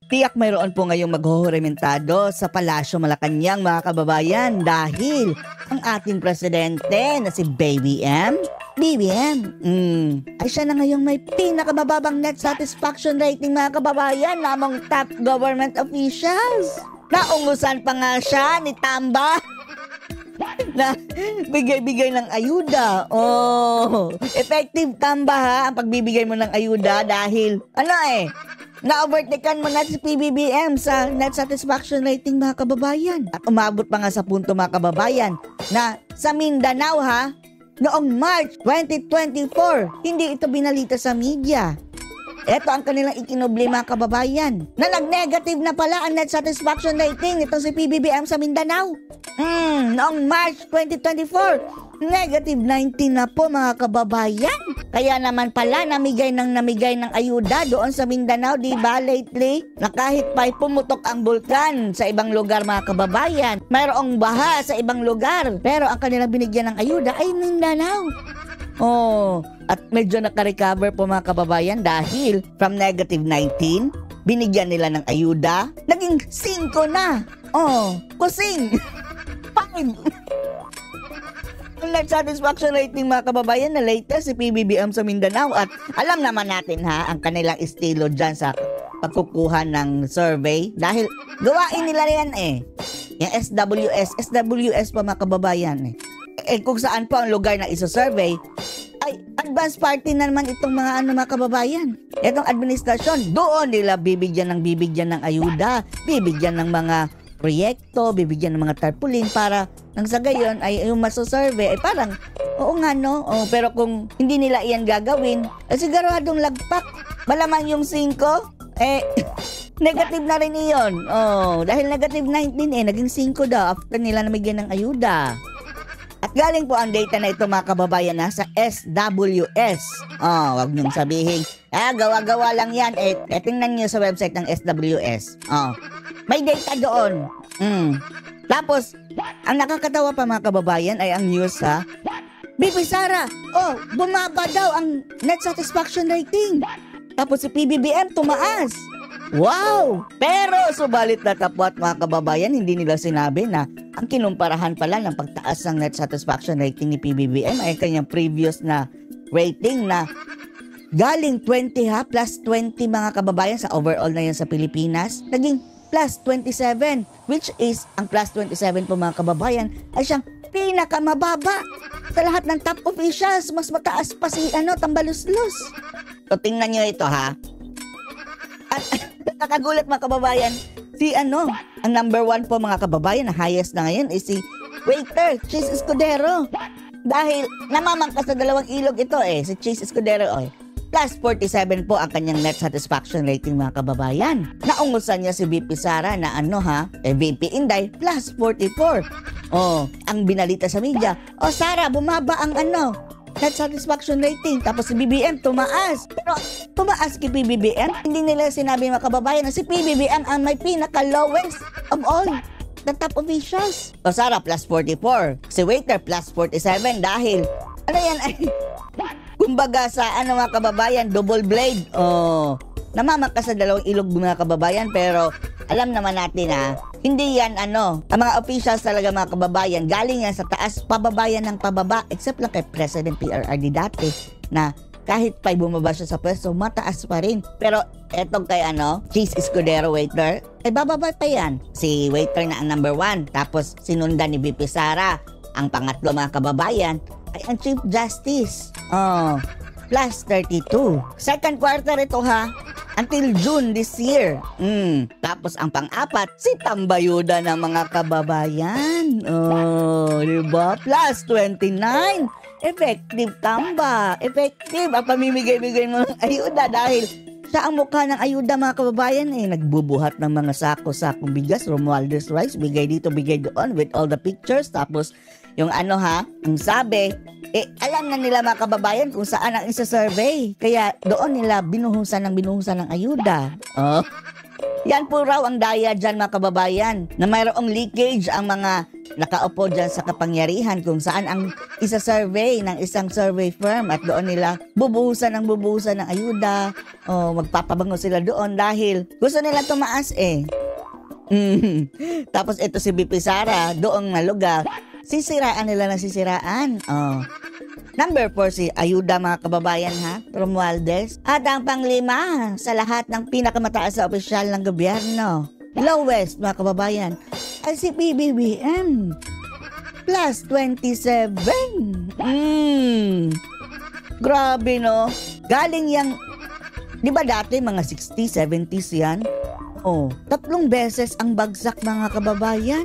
Tiyak mayroon po ngayong maghuhuramentado sa Palasyo Malacanang mga kababayan dahil ang ating presidente na si BBM, ay siya na ngayong may pinakamababang net satisfaction rating mga kababayan among top government officials. Naungusan pa nga siya ni Tamba na bigay-bigay ng ayuda. Oh, effective Tamba ha ang pagbibigay mo ng ayuda dahil na-overtaken mo na si PBBM sa net satisfaction rating mga kababayan. At umabot pa nga sa punto mga kababayan na sa Mindanao noong March 2024, hindi ito binalita sa media. Ito ang kanilang ikinubli mga kababayan na nag-negative na pala ang net satisfaction rating nitong si PBBM sa Mindanao. Noong March 2024, negative 19 na po mga kababayan. Kaya naman pala namigay ng ayuda doon sa Mindanao, di ba lately? Na kahit pa'y pumutok ang bulkan sa ibang lugar mga kababayan, mayroong baha sa ibang lugar, pero ang kanilang binigyan ng ayuda ay Mindanao. Oh, at medyo naka-recover po mga kababayan dahil from negative 19, binigyan nila ng ayuda, naging 5 na. Oh, kusing. 5. Ang net satisfaction rating mga kababayan na latest si PBBM sa Mindanao at alam naman natin ang kanilang estilo dyan sa pagkukuha ng survey dahil gawain nila yan yung SWS pa mga kababayan kung saan po ang lugar na isa-survey ay advance party na naman itong mga kababayan. Itong administrasyon, doon nila bibigyan ng ayuda, bibigyan ng mga proyekto, bibigyan ng mga tarpaulin para nang sa gayon ay yung maso-survey ay parang oo nga no. Pero kung hindi nila iyan gagawin, siguradong lagpak. Malaman yung 5 negative na rin iyon. Dahil negative 19 naging 5 daw after nila namigyan ng ayuda. At galing po ang data na ito mga kababayan sa SWS. Wag niyong sabihin, gawa-gawa lang yan. Tingnan niyo sa website ng SWS. May data doon. Tapos, ang nakakatawa pa mga kababayan ay ang news BP Sara, bumaba daw ang net satisfaction rating. Tapos si PBBM tumaas. Wow! Pero subalit na tapwat mga kababayan, hindi nila sinabi na ang kinumparahan pala ng pagtaas ng net satisfaction rating ni PBBM ay kanyang previous na rating na galing 20 plus 20 mga kababayan sa overall na yan sa Pilipinas, naging plus 27, which is ang plus 27 po mga kababayan ay siyang pinakamababa sa lahat ng top officials. Mas mataas pa si Tambaluslos. So tingnan nyo ito At nakagulat mga kababayan, ang number 1 po mga kababayan, na highest na ngayon is si waiter, Chase Escudero. Dahil namamangkas sa dalawang ilog ito si Chase Escudero plus 47 po ang kanyang net satisfaction rating mga kababayan. Naungusan niya si VP Sara na VP Inday plus 44. Ang binalita sa media, Sara, bumaba ang net satisfaction rating. Tapos si BBM tumaas. Pero tumaas kay PBBM, hindi nila sinabi mga kababayan na si PBBM ang may pinaka-lowest of all the top officials. Sara plus 44. Si waiter plus 47 dahil kumbaga sa mga kababayan, double blade. Namamangkas sa dalawang ilog mga kababayan, pero alam naman natin hindi yan ang mga officials talaga mga kababayan, galing yan sa taas, pababayan ng pababa, except lang kay President PRRD dati na kahit pa'y bumaba siya sa pwesto, mataas pa rin. Pero etong kay Chase Escudero waiter, ay bababa pa yan. Si waiter na ang number 1, tapos sinundan ni VP Sara. Ang pangatlo mga kababayan ay ang Chief Justice. Plus 32. Second quarter ito until June this year. Tapos ang pang-apat, si Tambayuda ng mga kababayan. Diba? Plus 29. Effective Tamba. Effective. Ang pamimigay-bigay mo ng ayuda dahil sa ang mukha ng ayuda mga kababayan nagbubuhat ng mga sako-sakong bigas, Romualdez rice, bigay dito, bigay doon with all the pictures. Tapos yung ang sabi, alam na nila mga kababayan kung saan ang isa-survey. Kaya doon nila binuhusan ng ayuda. Yan po raw ang daya dyan mga kababayan, na mayroong leakage ang mga nakaupo dyan sa kapangyarihan kung saan ang isa-survey ng isang survey firm at doon nila bubuhusan ng ayuda. Magpapabango sila doon dahil gusto nila tumaas eh. Tapos ito si BP Sara, doong na lugar, sisiraan nila ng sisiraan. Number 4 si Ayuda mga kababayan ha, Romualdez. At ang panglima sa lahat ng pinakamataas na opisyal ng gobyerno, lowest mga kababayan, ay si PBBM. Plus 27. Grabe no. Galing yang, di ba dati mga 60, 70s yan? 3 beses ang bagsak mga kababayan.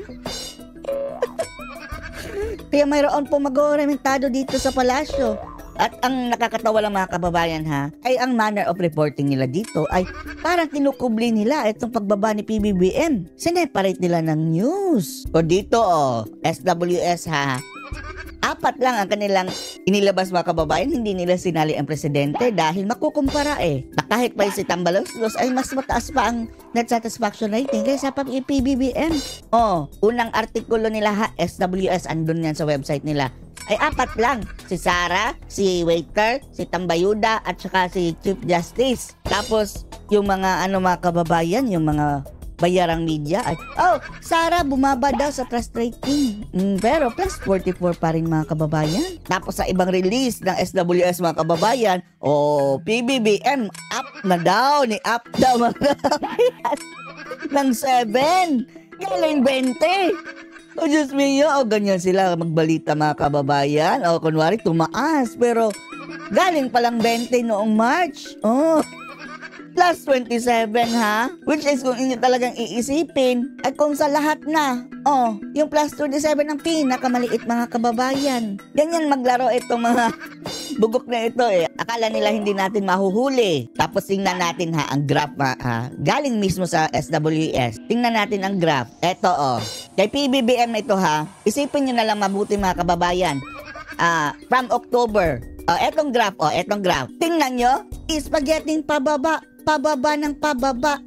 Kaya mayroon po mag-rementado dito sa palasyo. At ang nakakatawa lang mga kababayan ha, ay ang manner of reporting nila dito ay parang kinukubli nila itong pagbaba ni PBBM. Sineparate nila ng news. O dito SWS ha, 4 lang ang kanilang inilabas mga kababayan, hindi nila sinali ang presidente dahil makukumpara na kahit pa si Tambaluslos ay mas mataas pa ang net satisfaction rating kaysa pa PBBM. Unang artikulo nila ha, SWS, andun yan sa website nila, ay 4 lang. Si Sara, si Waiter, si Tambayuda at saka si Chief Justice. Tapos yung mga mga kababayan, yung mga bayarang media at Sara bumaba daw sa trust rating. Pero plus 44 pa rin mga kababayan. Tapos sa ibang release ng SWS mga kababayan, PBBM up na daw, up daw mga kababayan ng 7. Galing 20. Diyos mio, ganyan sila magbalita mga kababayan. Kunwari tumaas pero galing palang 20 noong March. Plus 27 ha, which is kung inyo talagang iisipin ay kung sa lahat na yung plus 27 ang pinakamaliit mga kababayan. Ganyan maglaro itong mga bugok na ito akala nila hindi natin mahuhuli. Tapos tingnan natin ha ang graph galing mismo sa SWS. Tingnan natin ang graph. Eto kay PBBM na ito ha, isipin nyo na lang mabuti mga kababayan. From October, etong graph tingnan nyo, is getting pababa ng pababa.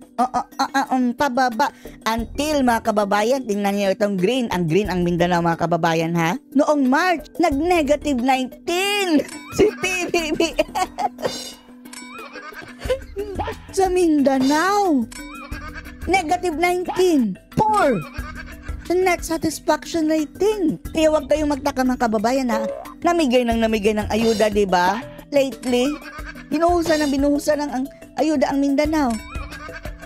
Pababa. Until mga kababayan, tingnan niyo itong green. Ang green ang Mindanao mga kababayan ha. Noong March, nag-negative 19 si PBBM. Sa Mindanao. Negative 19. 4. Sa net satisfaction rating. Kaya huwag kayong magtaka mga kababayan ha. Namigay ng ayuda, di ba? Lately, binuhusan ng ayuda ang Mindanao.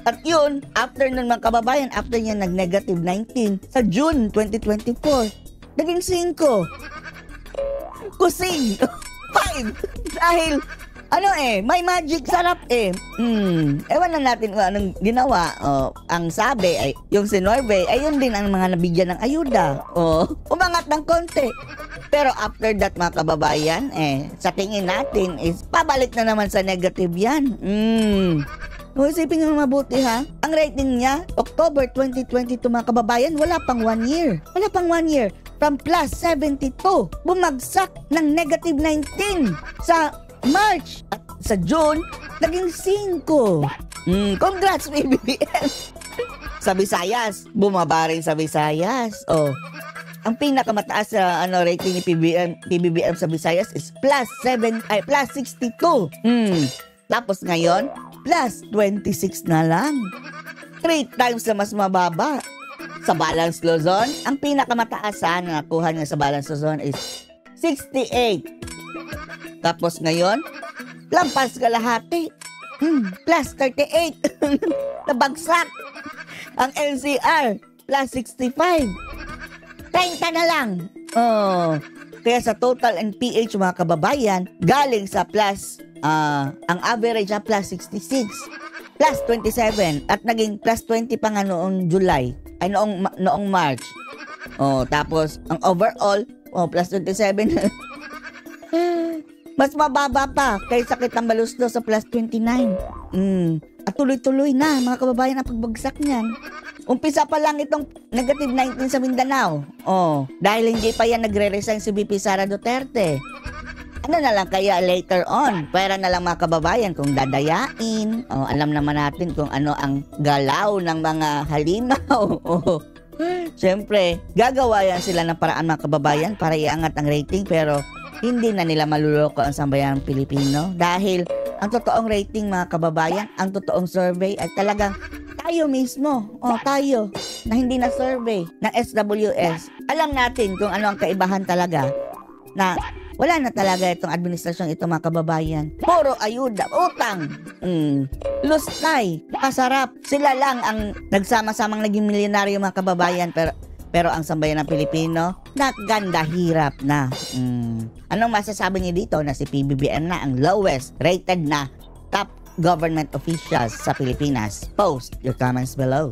At yun, after nun mga kababayan, after niya nag-negative 19, sa June 2024, naging 5. Kusing. 5. Dahil, may magic sarap Ewan na natin kung anong ginawa. Ang sabi ay, yung sinorvey, ay yun din ang mga nabigyan ng ayuda. Umangat ng konti. Pero after that mga kababayan, sa tingin natin is pabalik na naman sa negative yan. Isipin nyo mabuti ha. Ang rating niya, October 2022 mga kababayan, wala pang 1 year. From plus 72, bumagsak ng negative 19 sa March. At sa June, naging 5. Congrats PBBM. Sa Visayas, bumaba rin sa Visayas. Ang pinakamataas sa rating ni PBBM sa Visayas is plus 62. Tapos ngayon, plus 26 na lang. 3 times na mas mababa. Sa Balance Luzon, ang pinakamataas na nakuha niya sa Balance Luzon is 68. Tapos ngayon, lampas kalahati. Plus 38. Nabagsak. Ang NCR, plus 65. 30 na lang. Kaya sa total NPH mga kababayan, galing sa plus, ang average plus 66. Plus 27. At naging plus 20 pa nga noong July. Ay noong March. Tapos, ang overall, plus 27. Mas mababa pa kaysa kay Tambaluslos sa plus 29. At tuloy-tuloy na mga kababayan ang pagbagsak niyan. Umpisa pa lang itong negative 19 sa Mindanao. Dahil hindi pa yan nagre-resign si BP Sara Duterte. Ano na lang kaya later on? Pwera na lang mga kababayan kung dadayain. Alam naman natin kung ano ang galaw ng mga halimaw. Siyempre, gagawa yan sila ng paraan mga kababayan para iangat ang rating pero hindi na nila maluloko ang sambayanang Pilipino dahil ang totoong rating mga kababayan, ang totoong survey ay talagang tayo mismo, tayo, na hindi na survey ng SWS. Alam natin kung ano ang kaibahan talaga na wala na talaga itong administrasyon ito mga kababayan. Puro ayuda, utang, lustay, pasarap. Sila lang ang nagsama-samang naging milyonaryo mga kababayan pero ang sambayan ng Pilipino, naganda hirap na. Anong masasabi niyo dito na si PBBM na ang lowest rated na top government officials sa Pilipinas? Post your comments below.